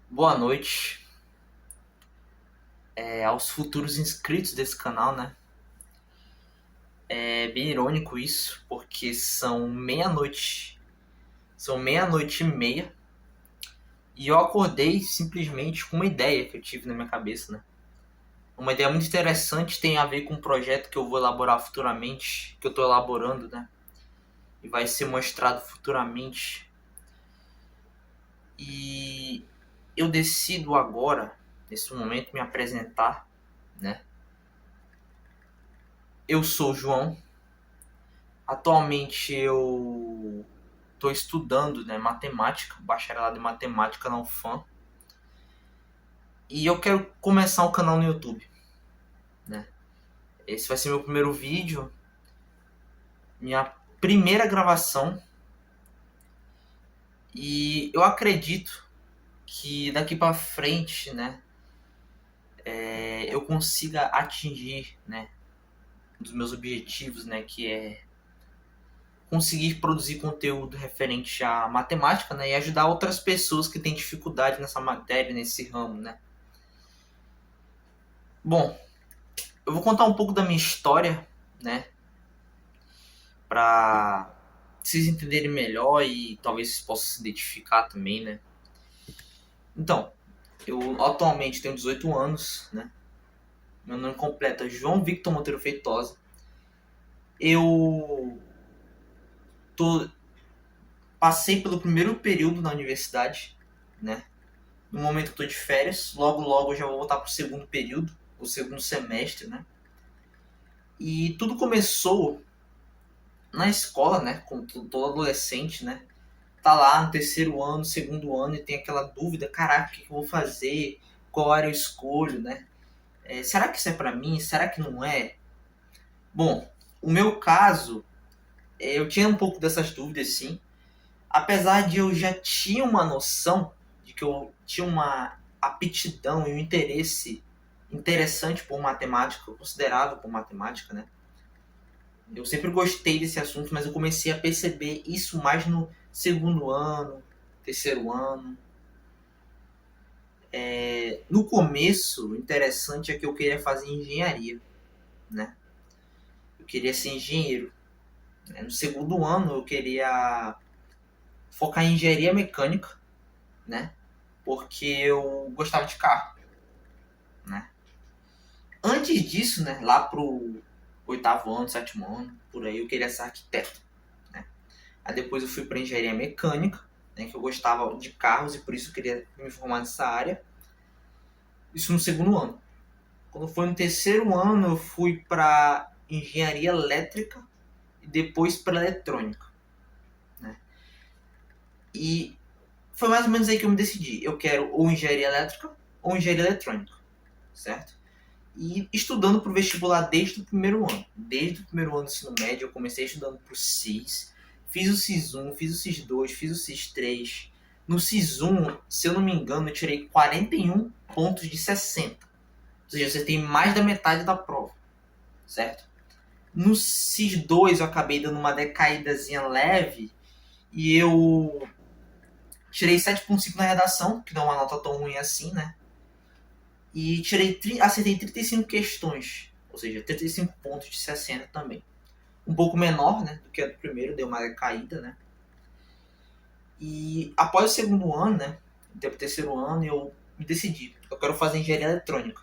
Boa noite aos futuros inscritos desse canal, né? É bem irônico isso, porque são meia-noite e meia, e eu acordei simplesmente com uma ideia que eu tive na minha cabeça, né? Uma ideia muito interessante, tem a ver com um projeto que eu vou elaborar futuramente, que eu estou elaborando, né? E vai ser mostrado futuramente. E eu decido agora, nesse momento, me apresentar, né? Eu sou o João. Atualmente eu estou estudando, né, matemática, bacharelado em matemática na UFAM. E eu quero começar um canal no YouTube, né? Esse vai ser meu primeiro vídeo, minha primeira gravação. E eu acredito que daqui para frente, né, eu consiga atingir, né, um dos meus objetivos, né, que é conseguir produzir conteúdo referente à matemática, né, e ajudar outras pessoas que têm dificuldade nessa matéria, nesse ramo, né. Bom, eu vou contar um pouco da minha história, né, para vocês entenderem melhor e talvez vocês possam se identificar também, né. Então, eu atualmente tenho 18 anos, né. Meu nome completo é João Victor Monteiro Feitosa. Eu tô, passei pelo primeiro período na universidade, né. No momento eu tô de férias, logo logo eu já vou voltar pro segundo período, o segundo semestre, né. E tudo começou na escola, né, como todo adolescente, né. Tá lá no terceiro ano, segundo ano e tem aquela dúvida, caraca, o que eu vou fazer? Qual área eu escolho, né? Será que isso é pra mim? Será que não é? Bom, o meu caso, eu tinha um pouco dessas dúvidas, sim. Apesar de eu já tinha uma noção de que eu tinha uma aptidão e um interesse interessante por matemática, considerável por matemática, né? Eu sempre gostei desse assunto, mas eu comecei a perceber isso mais no segundo ano, terceiro ano. No começo, o interessante é que eu queria fazer engenharia, né? Eu queria ser engenheiro. No segundo ano, eu queria focar em engenharia mecânica, né? Porque eu gostava de carro, né? Antes disso, né? Lá pro oitavo ano, sétimo ano, por aí, eu queria ser arquiteto, né? Aí depois eu fui para engenharia mecânica, né? Que eu gostava de carros e por isso eu queria me formar nessa área. Isso no segundo ano. Quando foi no terceiro ano, eu fui para engenharia elétrica e depois para eletrônica, né? E foi mais ou menos aí que eu me decidi. Eu quero ou engenharia elétrica ou engenharia eletrônica, certo? E estudando para o vestibular desde o primeiro ano. Desde o primeiro ano do ensino médio, eu comecei estudando para o CIS. Fiz o CIS 1, fiz o CIS 2, fiz o CIS 3. No CIS 1, se eu não me engano, eu tirei 41 pontos de 60. Ou seja, você tem mais da metade da prova, certo? No CIS 2 eu acabei dando uma decaídazinha leve e eu tirei 7,5 na redação, que não é uma nota tão ruim assim, né? E acertei 35 questões, ou seja, 35 pontos de 60 também. Um pouco menor, né, do que a do primeiro, deu uma decaída, né? E após o segundo ano, né, até o terceiro ano, eu me decidi. Eu quero fazer engenharia eletrônica.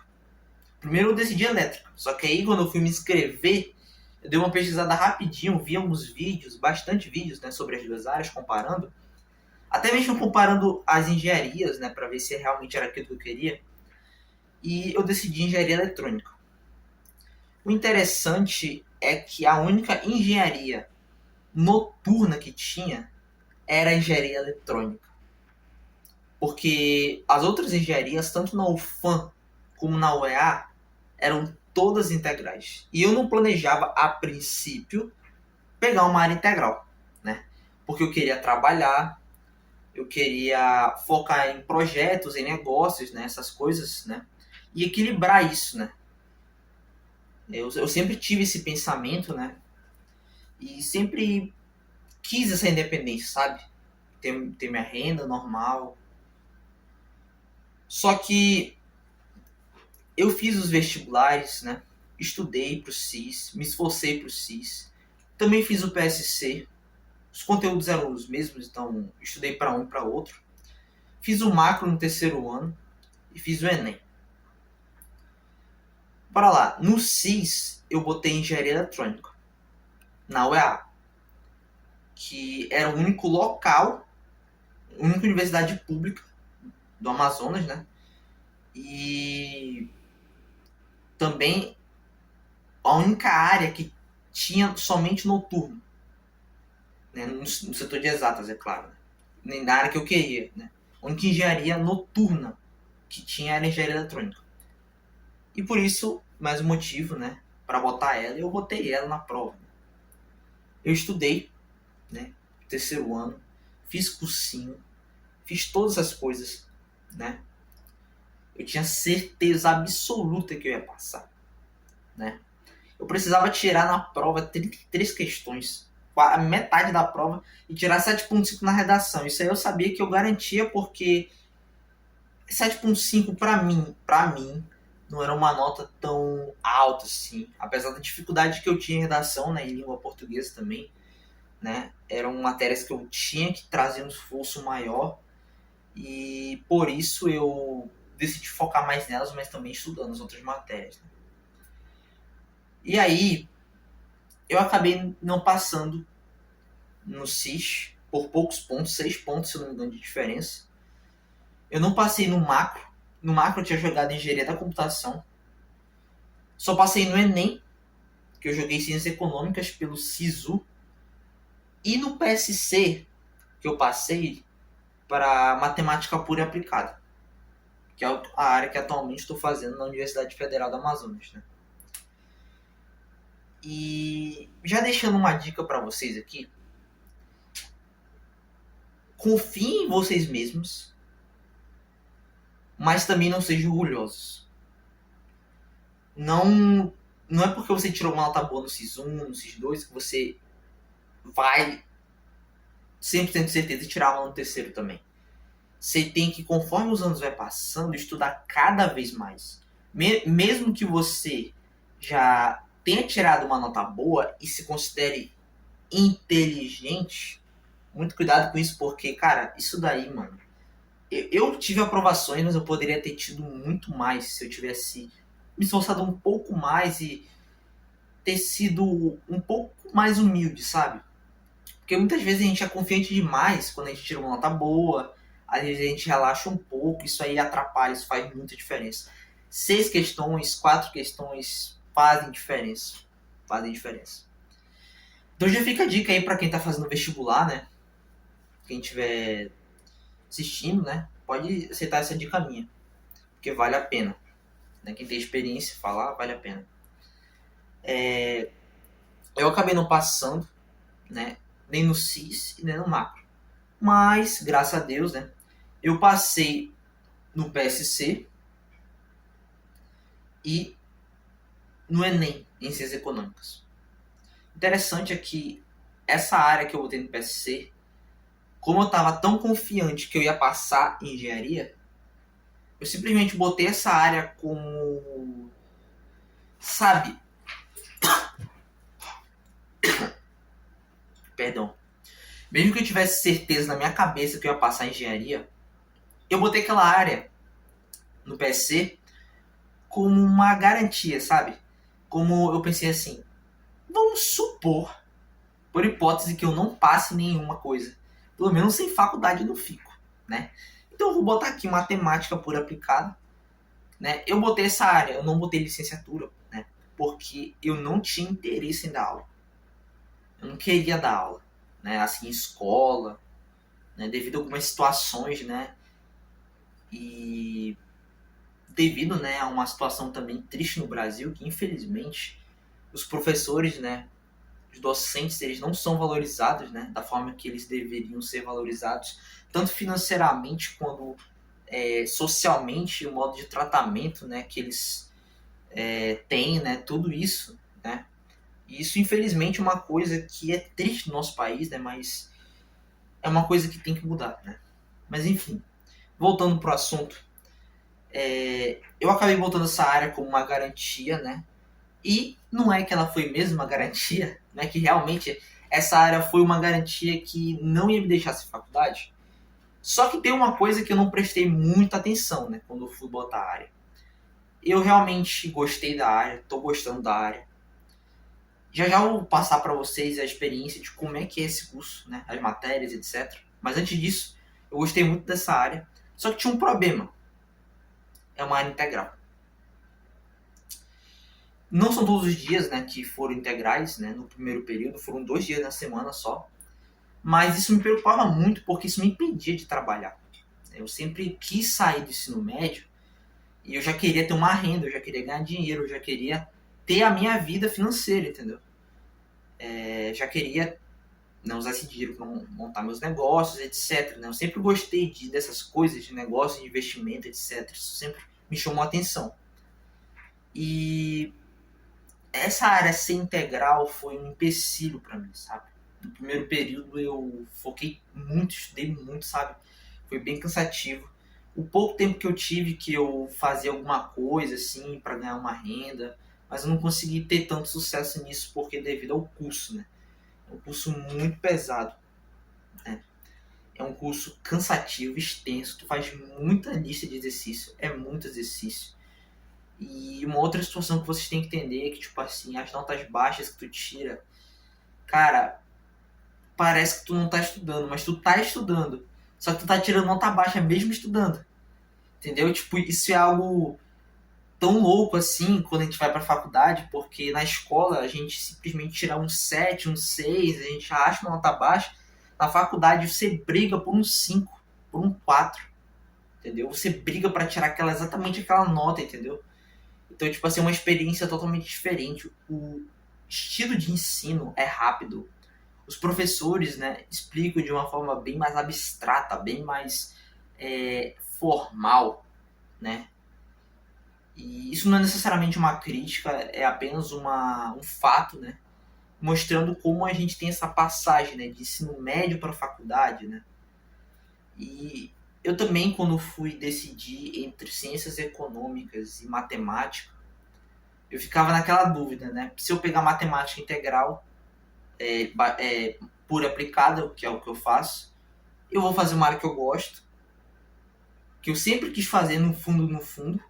Primeiro eu decidi elétrica, só que aí quando eu fui me inscrever, eu dei uma pesquisada rapidinho, vi alguns vídeos, bastante vídeos, né, sobre as duas áreas, comparando. Até mesmo comparando as engenharias, né, para ver se realmente era aquilo que eu queria. E eu decidi engenharia eletrônica. O interessante é que a única engenharia noturna que tinha era a engenharia eletrônica. Porque as outras engenharias, tanto na UFAM como na UEA, eram todas integrais. E eu não planejava, a princípio, pegar uma área integral, né? Porque eu queria trabalhar, eu queria focar em projetos, em negócios, né? Essas coisas, né? E equilibrar isso, né? Eu sempre tive esse pensamento, né? E sempre quis essa independência, sabe? Ter minha renda normal. Só que eu fiz os vestibulares, né? Estudei para o CIS, me esforcei para o CIS. Também fiz o PSC. Os conteúdos eram os mesmos, então estudei para um e para outro. Fiz o macro no terceiro ano e fiz o Enem. Bora lá. No CIS, eu botei engenharia eletrônica. Na UEA. Que era o único local, a única universidade pública do Amazonas, né? E também a única área que tinha somente noturno, né? No setor de exatas, é claro, né? Nem na área que eu queria, né? A única engenharia noturna que tinha era engenharia eletrônica. E por isso, mais um motivo, né, para botar ela, eu botei ela na prova. Eu estudei, né, terceiro ano, fiz cursinho, fiz todas as coisas, né? Eu tinha certeza absoluta que eu ia passar, né? Eu precisava tirar na prova 33 questões, a metade da prova, e tirar 7,5 na redação. Isso aí eu sabia que eu garantia, porque 7,5 para mim, não era uma nota tão alta assim. Apesar da dificuldade que eu tinha em redação, né, em língua portuguesa também, né? Eram matérias que eu tinha que trazer um esforço maior, e por isso eu decidi focar mais nelas, mas também estudando as outras matérias, né? E aí, eu acabei não passando no CIS por poucos pontos, 6 pontos, se eu não me engano, de diferença. Eu não passei no macro. No macro eu tinha jogado engenharia da computação. Só passei no Enem, que eu joguei ciências econômicas pelo SISU. E no PSC, que eu passei para matemática pura e aplicada, que é a área que atualmente estou fazendo na Universidade Federal do Amazonas, né? E já deixando uma dica para vocês aqui, confiem em vocês mesmos, mas também não sejam orgulhosos. Não é porque você tirou uma nota boa no SIS 1, no SIS 2, que você vai 100% de certeza tirar uma no terceiro também. Você tem que, conforme os anos vai passando, estudar cada vez mais. Mesmo que você já tenha tirado uma nota boa e se considere inteligente, muito cuidado com isso, porque, cara, isso daí, mano, eu tive aprovações, mas eu poderia ter tido muito mais se eu tivesse me esforçado um pouco mais e ter sido um pouco mais humilde, sabe? Porque muitas vezes a gente é confiante demais quando a gente tira uma nota boa, às vezes a gente relaxa um pouco, isso aí atrapalha, isso faz muita diferença. 6 questões, 4 questões fazem diferença. Fazem diferença. Então já fica a dica aí pra quem tá fazendo vestibular, né? Quem estiver assistindo, né? Pode aceitar essa dica minha, porque vale a pena. Né? Quem tem experiência falar, vale a pena. Eu acabei não passando, né? Nem no CIS e nem no macro. Mas, graças a Deus, né? Eu passei no PSC e no Enem, em Ciências Econômicas. Interessante é que essa área que eu botei no PSC, como eu estava tão confiante que eu ia passar em engenharia, eu simplesmente botei essa área como, sabe, perdão, mesmo que eu tivesse certeza na minha cabeça que eu ia passar em engenharia, eu botei aquela área no PSC como uma garantia, sabe? Como eu pensei assim, vamos supor, por hipótese, que eu não passe nenhuma coisa. Pelo menos sem faculdade eu não fico, né? Então eu vou botar aqui matemática pura aplicada, né? Eu botei essa área, eu não botei licenciatura, né? Porque eu não tinha interesse em dar aula. Eu não queria dar aula, né? Assim, em escola, né? Devido a algumas situações, né? E devido, né, a uma situação também triste no Brasil, que infelizmente os professores, né, os docentes, eles não são valorizados, né, da forma que eles deveriam ser valorizados, tanto financeiramente quanto socialmente, o modo de tratamento, né, que eles têm, né, tudo isso, né. E isso, infelizmente, é uma coisa que é triste no nosso país, né, mas é uma coisa que tem que mudar, né. Mas enfim, voltando pro assunto, Eu acabei botando essa área como uma garantia, né? E não é que ela foi mesmo uma garantia, né? Que realmente essa área foi uma garantia que não ia me deixar sem faculdade. Só que tem uma coisa que eu não prestei muita atenção, né? Quando eu fui botar a área. Eu realmente gostei da área, tô gostando da área. Já já vou passar para vocês a experiência de como é que é esse curso, né? As matérias, etc. Mas antes disso, eu gostei muito dessa área. Só que tinha um problema. É uma área integral. Não são todos os dias, né, que foram integrais, né? No primeiro período foram 2 dias na semana só. Mas isso me preocupava muito porque isso me impedia de trabalhar. Eu sempre quis sair do ensino médio e eu já queria ter uma renda, eu já queria ganhar dinheiro, eu já queria ter a minha vida financeira, entendeu? Já queria, né, usar esse dinheiro para montar meus negócios, etc. Né? Eu sempre gostei dessas coisas, de negócio, de investimento, etc. Isso sempre me chamou a atenção. E essa área ser integral foi um empecilho para mim, sabe? No primeiro período eu foquei muito, estudei muito, sabe? Foi bem cansativo. O pouco tempo que eu tive que eu fazia alguma coisa assim para ganhar uma renda, mas eu não consegui ter tanto sucesso nisso porque devido ao curso, né? É um curso muito pesado, né? É um curso cansativo, extenso, tu faz muita lista de exercício, é muito exercício. E uma outra situação que vocês têm que entender é que, tipo assim, as notas baixas que tu tira, cara, parece que tu não tá estudando, mas tu tá estudando. Só que tu tá tirando nota baixa mesmo estudando. Entendeu? Tipo, isso é algo tão louco assim quando a gente vai pra faculdade, porque na escola a gente simplesmente tira um 7, um 6, a gente acha uma nota baixa. Na faculdade você briga por um 5, por um 4, entendeu? Você briga pra tirar exatamente aquela nota, entendeu? Então, tipo assim, é uma experiência totalmente diferente. O estilo de ensino é rápido. Os professores, né, explicam de uma forma bem mais abstrata, bem mais formal, né? E isso não é necessariamente uma crítica, é apenas um fato, né? Mostrando como a gente tem essa passagem, né, de ensino médio para faculdade, né? E eu também, quando fui decidir entre ciências econômicas e matemática, eu ficava naquela dúvida, né? Se eu pegar matemática integral, pura aplicada, que é o que eu faço, eu vou fazer uma área que eu gosto, que eu sempre quis fazer no fundo,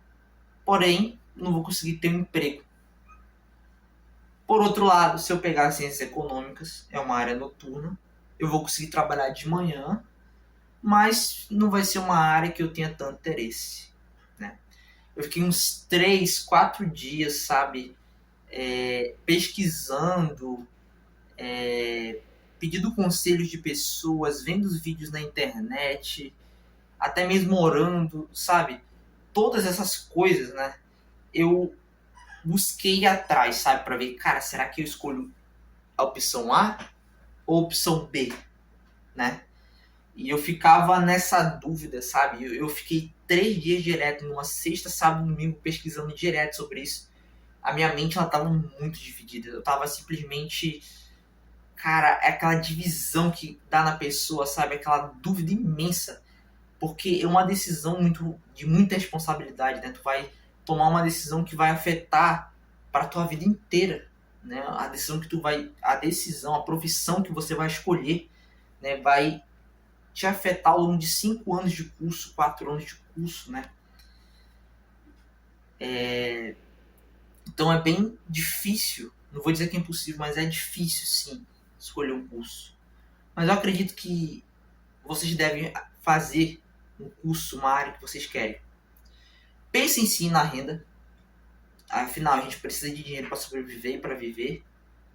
porém, não vou conseguir ter um emprego. Por outro lado, se eu pegar ciências econômicas, é uma área noturna, eu vou conseguir trabalhar de manhã, mas não vai ser uma área que eu tenha tanto interesse, né? Eu fiquei uns 3, 4 dias, sabe, pesquisando, pedindo conselhos de pessoas, vendo os vídeos na internet, até mesmo orando, sabe? Todas essas coisas, né? Eu busquei atrás, sabe? Pra ver, cara, será que eu escolho a opção A ou a opção B, né? E eu ficava nessa dúvida, sabe? Eu fiquei 3 dias direto, numa sexta, sábado, domingo, pesquisando direto sobre isso. A minha mente, ela tava muito dividida. Eu tava simplesmente... Cara, é aquela divisão que dá na pessoa, sabe? Aquela dúvida imensa. Porque é uma decisão de muita responsabilidade, né? Tu vai tomar uma decisão que vai afetar para tua vida inteira, né? A decisão, a profissão que você vai escolher, né? Vai te afetar ao longo de 5 anos de curso, 4 anos de curso, né? Então é bem difícil, não vou dizer que é impossível, mas é difícil sim escolher um curso. Mas eu acredito que vocês devem fazer um curso, uma área que vocês querem. Pensem sim na renda. Afinal, a gente precisa de dinheiro para sobreviver e para viver,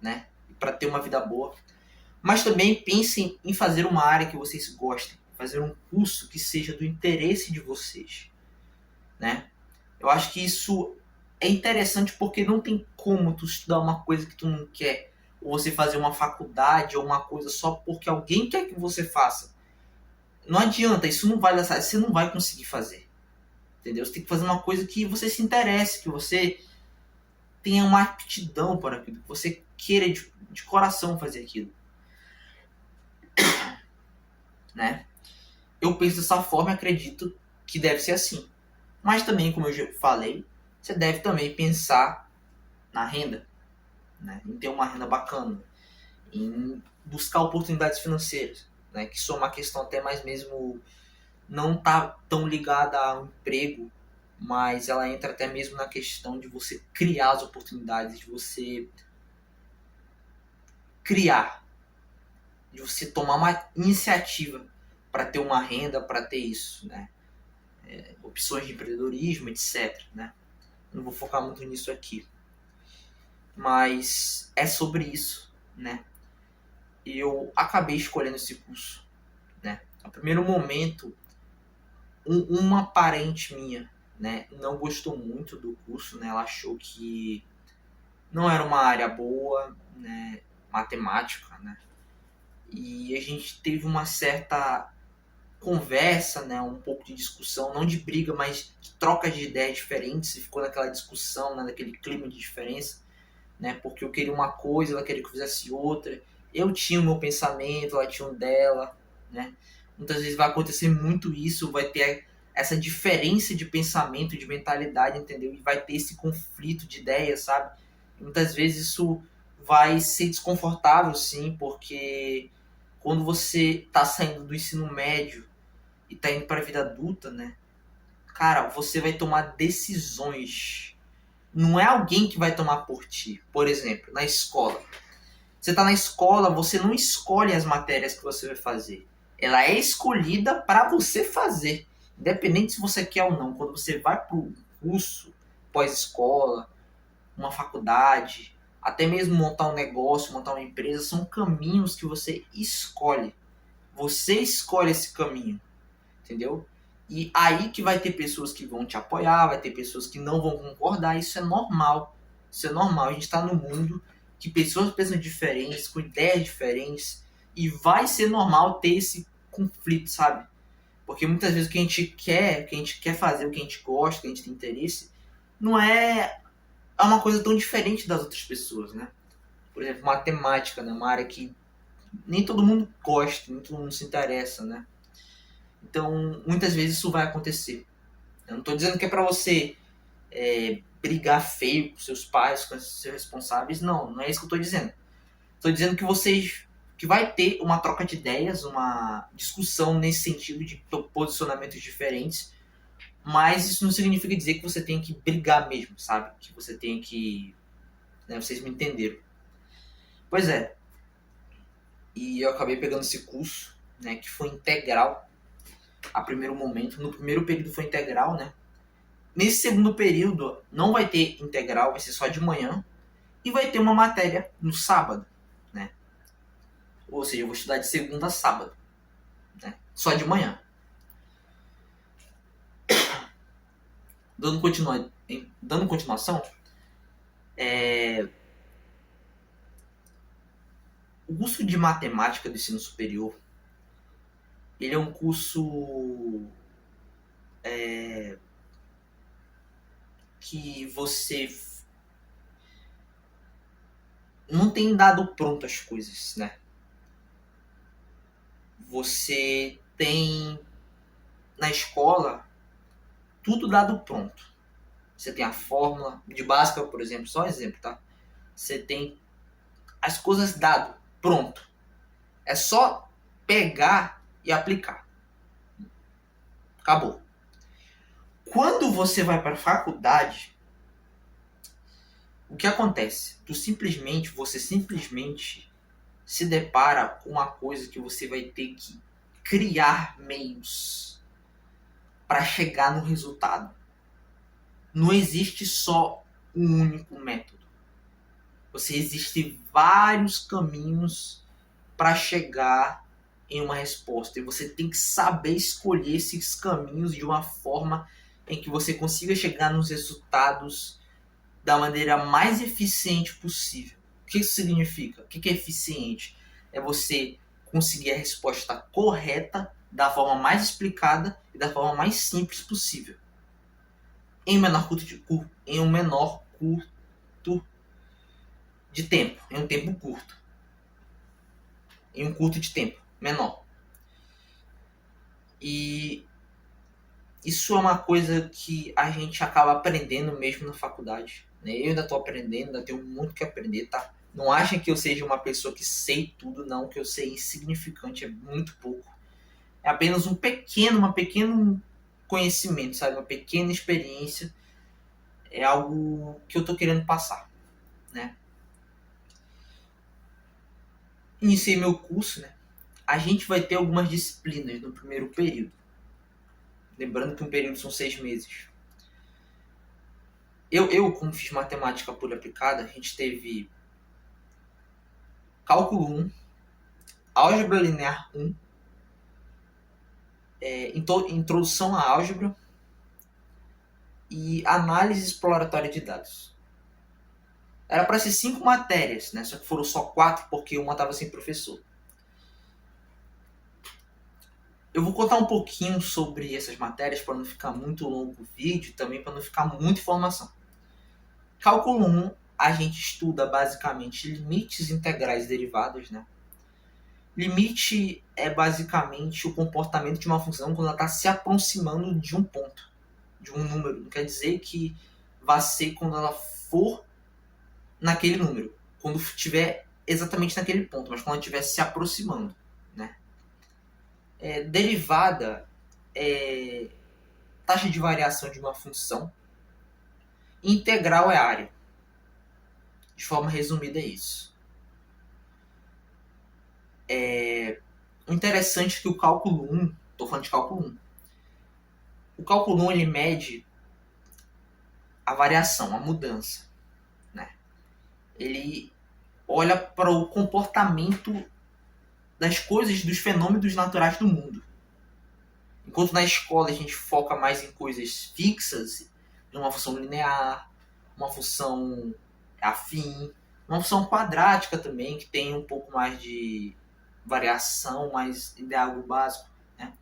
né? E para ter uma vida boa. Mas também pensem em fazer uma área que vocês gostem, fazer um curso que seja do interesse de vocês, né? Eu acho que isso é interessante porque não tem como tu estudar uma coisa que tu não quer, ou você fazer uma faculdade ou uma coisa só porque alguém quer que você faça. Não adianta, isso não vai dar certo, você não vai conseguir fazer. Entendeu? Você tem que fazer uma coisa que você se interesse, que você tenha uma aptidão para aquilo, que você queira de coração fazer aquilo, né? Eu penso dessa forma e acredito que deve ser assim. Mas também, como eu já falei, você deve também pensar na renda, né? Em ter uma renda bacana, em buscar oportunidades financeiras, né? Que isso é uma questão até mais mesmo não tá tão ligada ao emprego, mas ela entra até mesmo na questão de você criar as oportunidades, de você criar, de você tomar uma iniciativa para ter uma renda, para ter isso, né? Opções de empreendedorismo, etc, né? Não vou focar muito nisso aqui, mas é sobre isso, né? E eu acabei escolhendo esse curso, né? No primeiro momento, uma parente minha, né, não gostou muito do curso, né? Ela achou que não era uma área boa, né, matemática, né? E a gente teve uma certa conversa, né, um pouco de discussão, não de briga, mas de troca de ideias diferentes, e ficou naquela discussão, né, naquele clima de diferença, né? Porque eu queria uma coisa, ela queria que eu fizesse outra. Eu tinha o meu pensamento, ela tinha o dela, né? Muitas vezes vai acontecer muito isso, vai ter essa diferença de pensamento, de mentalidade, entendeu? E vai ter esse conflito de ideias, sabe? E muitas vezes isso vai ser desconfortável, sim, porque quando você tá saindo do ensino médio e tá indo para a vida adulta, né? Cara, você vai tomar decisões. Não é alguém que vai tomar por ti. Por exemplo, na escola. Você está na escola, você não escolhe as matérias que você vai fazer. Ela é escolhida para você fazer. Independente se você quer ou não. Quando você vai para o curso, pós-escola, uma faculdade, até mesmo montar um negócio, montar uma empresa, são caminhos que você escolhe. Você escolhe esse caminho, entendeu? E aí que vai ter pessoas que vão te apoiar, vai ter pessoas que não vão concordar, isso é normal. Isso é normal, a gente está no mundo que pessoas pensam diferentes, com ideias diferentes, e vai ser normal ter esse conflito, sabe? Porque muitas vezes o que a gente quer fazer, o que a gente gosta, o que a gente tem interesse, não é uma coisa tão diferente das outras pessoas, né? Por exemplo, matemática, né? Uma área que nem todo mundo gosta, nem todo mundo se interessa, né? Então, muitas vezes isso vai acontecer. Eu não estou dizendo que é para você brigar feio com seus pais, com seus responsáveis. Não, não é isso que eu estou dizendo. Estou dizendo que vai ter uma troca de ideias, uma discussão nesse sentido de posicionamentos diferentes, mas isso não significa dizer que você tem que brigar mesmo, sabe? Que você tem que... Né, vocês me entenderam. Pois é. E eu acabei pegando esse curso, né, que foi integral a primeiro momento. No primeiro período foi integral, né? Nesse segundo período não vai ter integral, vai ser só de manhã. E vai ter uma matéria no sábado, né? Ou seja, eu vou estudar de segunda a sábado, né? Só de manhã. Dando continuação, o curso de matemática do ensino superior, ele é um curso que você não tem dado pronto as coisas, né? Você tem na escola tudo dado pronto. Você tem a fórmula de básica, por exemplo, só um exemplo, tá? Você tem as coisas dado, pronto. É só pegar e aplicar. Acabou. Quando você vai para a faculdade, o que acontece? Você simplesmente se depara com uma coisa que você vai ter que criar meios para chegar no resultado. Não existe só um único método. Existem vários caminhos para chegar em uma resposta. E você tem que saber escolher esses caminhos de uma forma em que você consiga chegar nos resultados da maneira mais eficiente possível. O que isso significa? O que é eficiente? É você conseguir a resposta correta da forma mais explicada e da forma mais simples possível. Em um menor curto de tempo. Em um tempo curto. Em um curto de tempo menor. E isso é uma coisa que a gente acaba aprendendo mesmo na faculdade, né? Eu ainda estou aprendendo, ainda tenho muito que aprender, tá? Não achem que eu seja uma pessoa que sei tudo, não, que eu sei insignificante, é muito pouco. É apenas uma pequeno conhecimento, sabe? Uma pequena experiência. É algo que eu estou querendo passar, né? Iniciei meu curso, né? A gente vai ter algumas disciplinas no primeiro período. Lembrando que um período são 6 meses. Como fiz matemática pura aplicada, a gente teve cálculo 1, álgebra linear 1, introdução à álgebra e análise exploratória de dados. Era para ser 5 matérias, né? Só que foram só 4 porque uma estava sem professor. Eu vou contar um pouquinho sobre essas matérias para não ficar muito longo o vídeo e também para não ficar muita informação. Cálculo 1, a gente estuda basicamente limites integrais derivados, né? Limite é basicamente o comportamento de uma função quando ela está se aproximando de um ponto, de um número. Não quer dizer que vai ser quando ela for naquele número, quando estiver exatamente naquele ponto, mas quando ela estiver se aproximando, né? Derivada é taxa de variação de uma função. Integral é área. De forma resumida é isso. O interessante é que o cálculo 1, estou falando de cálculo 1, o cálculo 1 ele mede a variação, a mudança, né? Ele olha para o comportamento das coisas, dos fenômenos naturais do mundo. Enquanto na escola a gente foca mais em coisas fixas, em uma função linear, uma função afim, uma função quadrática também, que tem um pouco mais de variação, mas ainda é algo básico, né?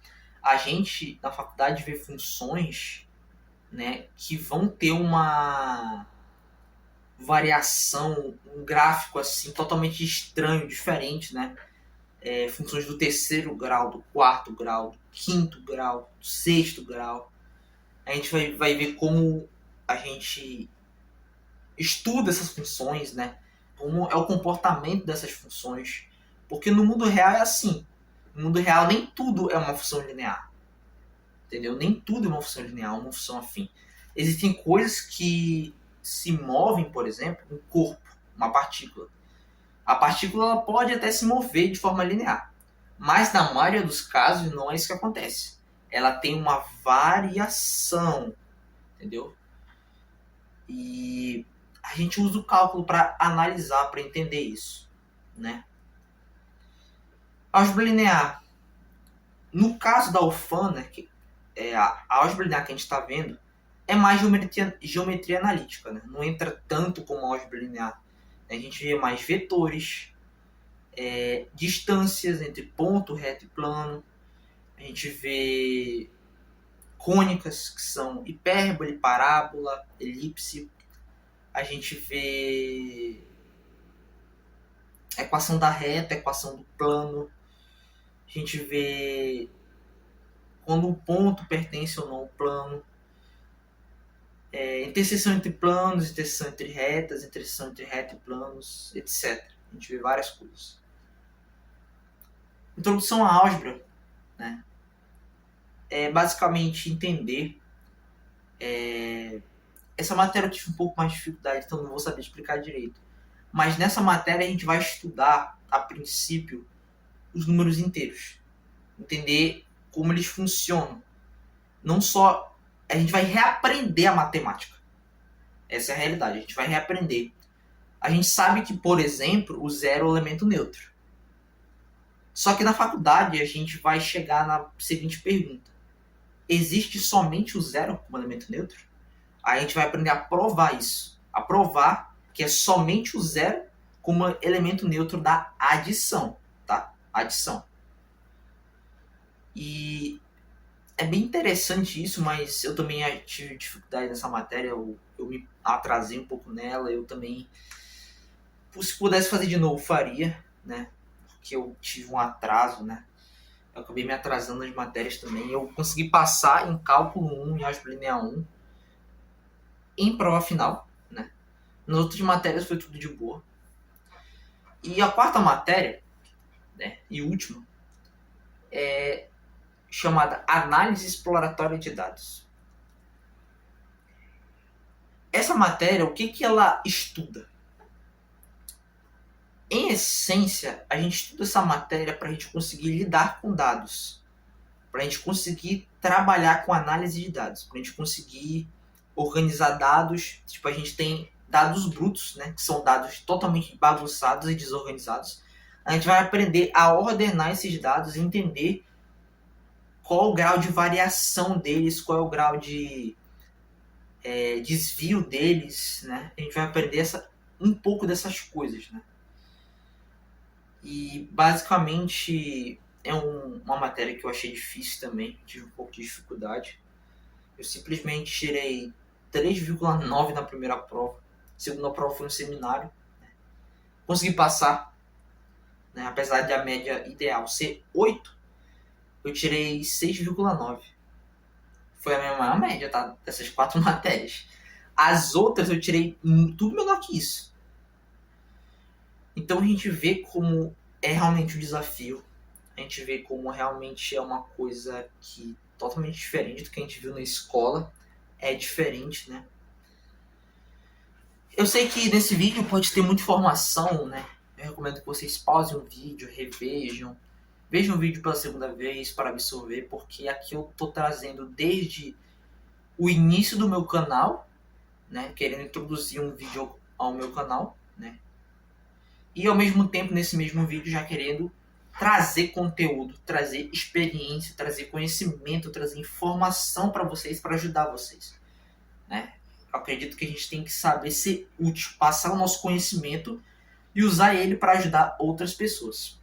A gente, na faculdade, vê funções, né, que vão ter uma variação, um gráfico assim totalmente estranho, diferente, né? Funções do terceiro grau, do quarto grau, do quinto grau, do sexto grau. A gente vai ver como a gente estuda essas funções, né? Como é o comportamento dessas funções. Porque no mundo real é assim. No mundo real nem tudo é uma função linear. Entendeu? Nem tudo é uma função linear, uma função afim. Existem coisas que se movem, por exemplo, um corpo, uma partícula. A partícula pode até se mover de forma linear. Mas na maioria dos casos não é isso que acontece. Ela tem uma variação, entendeu? E a gente usa o cálculo para analisar, para entender isso, né? Álgebra linear. No caso da UFAM, né, que é a álgebra linear que a gente está vendo, é mais geometria analítica, né? Não entra tanto como a álgebra linear. A gente vê mais vetores, distâncias entre ponto, reto e plano. A gente vê cônicas, que são hipérbole, parábola, elipse. A gente vê a equação da reta, a equação do plano. A gente vê quando um ponto pertence ou não ao plano. Interseção entre planos, interseção entre retas, interseção entre reta e planos, etc. A gente vê várias coisas. Introdução à álgebra, né? É basicamente entender. Essa matéria eu tive um pouco mais de dificuldade, então não vou saber explicar direito. Mas nessa matéria a gente vai estudar, a princípio, os números inteiros. Entender como eles funcionam. Não só... A gente vai reaprender a matemática. Essa é a realidade, a gente vai reaprender. A gente sabe que, por exemplo, o zero é o elemento neutro. Só que na faculdade a gente vai chegar na seguinte pergunta. Existe somente o zero como elemento neutro? Aí a gente vai aprender a provar isso. A provar que é somente o zero como elemento neutro da adição. Tá? Adição. E é bem interessante isso, mas eu também tive dificuldade nessa matéria. Eu me atrasei um pouco nela. Eu também, se pudesse fazer de novo, faria, né? Porque eu tive um atraso, né? Eu acabei me atrasando nas matérias também. Eu consegui passar em cálculo 1 e álgebra linear 1 em prova final, né? Nas outras matérias foi tudo de boa. E a quarta matéria, né, e última, é chamada Análise Exploratória de Dados. Essa matéria, o que ela estuda? Em essência, a gente estuda essa matéria para a gente conseguir lidar com dados, para a gente conseguir trabalhar com análise de dados, para a gente conseguir organizar dados. Tipo, a gente tem dados brutos, né, que são dados totalmente bagunçados e desorganizados. A gente vai aprender a ordenar esses dados e entender qual o grau de variação deles, qual é o grau de desvio deles, né? A gente vai aprender um pouco dessas coisas, né? E basicamente é uma matéria que eu achei difícil também, tive um pouco de dificuldade. Eu simplesmente tirei 3,9 na primeira prova. A segunda prova foi um seminário. Né? Consegui passar, né? Apesar de a média ideal ser 8, eu tirei 6,9. Foi a minha maior média, tá? Dessas 4 matérias. As outras eu tirei tudo menor que isso. Então a gente vê como é realmente um desafio. A gente vê como realmente é uma coisa que totalmente diferente do que a gente viu na escola. É diferente, né? Eu sei que nesse vídeo pode ter muita informação, né? Eu recomendo que vocês pausem o vídeo, revejam. Vejam o vídeo pela segunda vez para absorver, porque aqui eu tô trazendo desde o início do meu canal, né? Querendo introduzir um vídeo ao meu canal, né? E ao mesmo tempo, nesse mesmo vídeo, já querendo trazer conteúdo, trazer experiência, trazer conhecimento, trazer informação para vocês, para ajudar vocês, né? Eu acredito que a gente tem que saber ser útil, passar o nosso conhecimento e usar ele para ajudar outras pessoas.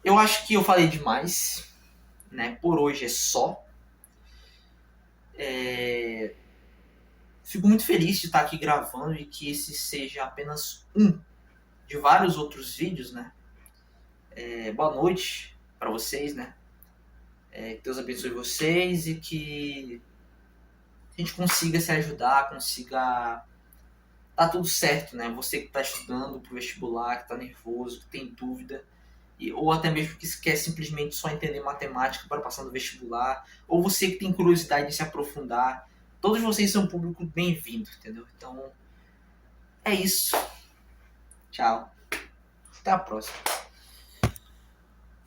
Eu acho que eu falei demais, né? Por hoje é só. Fico muito feliz de estar aqui gravando e que esse seja apenas um de vários outros vídeos, né? Boa noite para vocês, né? Que Deus abençoe vocês e que a gente consiga se ajudar, consiga dar tudo certo, né? Você que está estudando para o vestibular, que está nervoso, que tem dúvida, ou até mesmo que quer simplesmente só entender matemática para passar no vestibular, ou você que tem curiosidade de se aprofundar, todos vocês são um público bem-vindo, entendeu? Então, é isso. Tchau. Até a próxima.